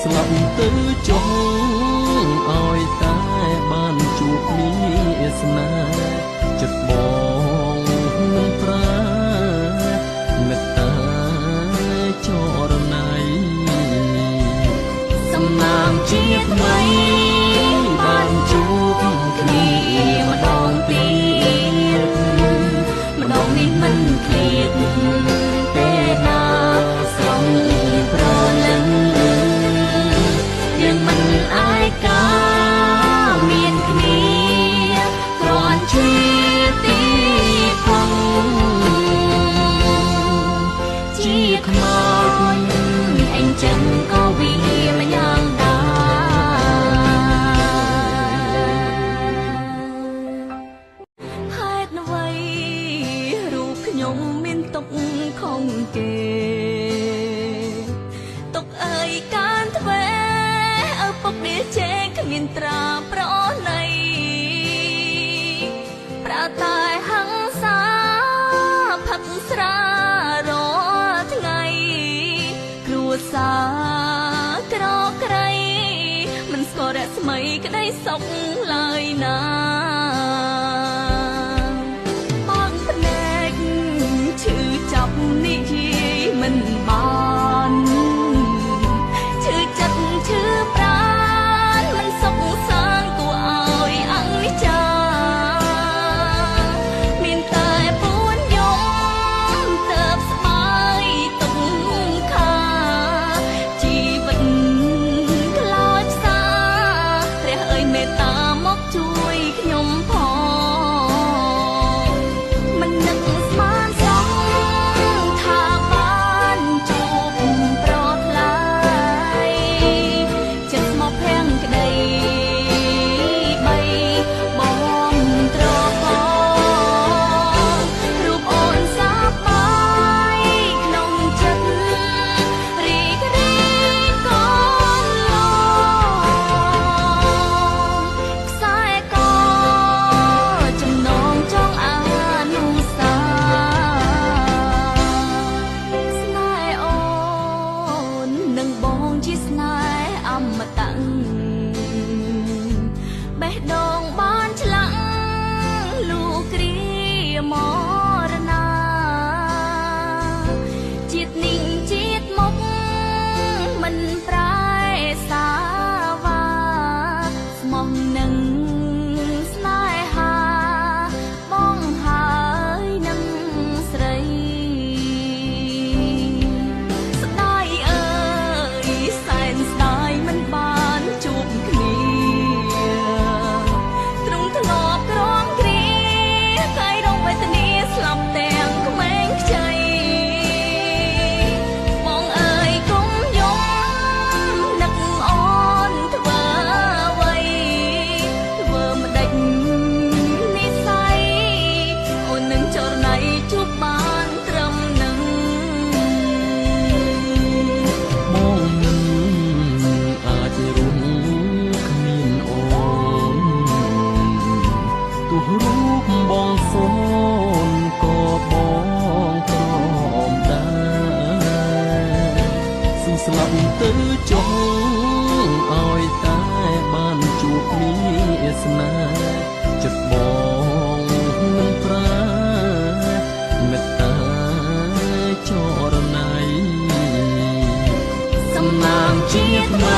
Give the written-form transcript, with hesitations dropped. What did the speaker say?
ស្លាប់ទៅចុះឲ្យតែបានជួបមានស្នេហ៍ចិត្តបងនឹងប្រាមេត្តាចរណៃសំណាងជាថ្មីបានជួបគ្នាម្ដងទៀតម្ដងនេះមិនឃ្លាតទេណាស្រងប្រលឹងយើងមិនអាយកាមានគ្នាគ្រាន់ជាទីផងជាខ្មោចអញ្ចឹងក៏វាមិនយ៉ាងដែរហេតុអ្វីរូបខ្ញុំមានទុកខំគេទុកអើយកានទ្វេឪពុកនេះជេរគ្មានត្រាប្រណីប្រាតែហឹង្សាផឹកស្រារាល់ថ្ងៃគ្រួសារក្រក្រៃមិនស្គាល់រស្មីក្តីសុខឡើយណាបងភ្នែកឈឺចាប់និយាយមិនបានឈឺចិត្តឈឺប្រាណមិនសុខសាន្តគួរឲ្យអនិច្ចាមានតែពួនយំទៅស្បាយទុកខាជីវិតខ្លោចផ្សាព្រះអើយមេត្តាមកជួយខ្ញុំផងមិននឹកស្មានសោះថាបានជួបប្រថ្លៃចិត្តមកភាំងក្តីបីបងត្រករូបអូនសាបាយក្នុងចិត្តរីករាយកូនឡខ្សែកចំណងចង់អនុសាស្នេហ៍អូននឹងបងជាស្នេហ៍អមតៈបេះដូងបានឆ្លាក់លូគ្រាមរណាជាតិនេះជាតិមុខមិនប្រែសាវាស្មោះនឹងស្នេហាបងហើយនឹងស្រីស្ដាយអើយសែនស្ដាយមិនបានជួបគ្នាទ្រង់ធ្លាប់ក្រំគ្រាកាយរងវេទនាស្លាប់ទាំងក្មេងខ្ចីបងអើយកុំយំនឹកអូនធ្វើអ្វីធ្វើម្ដេចនិស្ស័យអូននឹងចរណៃជួបបានត្រឹមនឹងបងមិនអាចរស់គ្មានអូនទោះរូបបងសូនក៏បងព្រមដែរសុំស្លាប់ទៅចុះឲ្យតែបានជួបមានស្នេហ៍ចិត្តបងនឹងប្រាមេត្តាចរណៃសំណាងជាថ្មី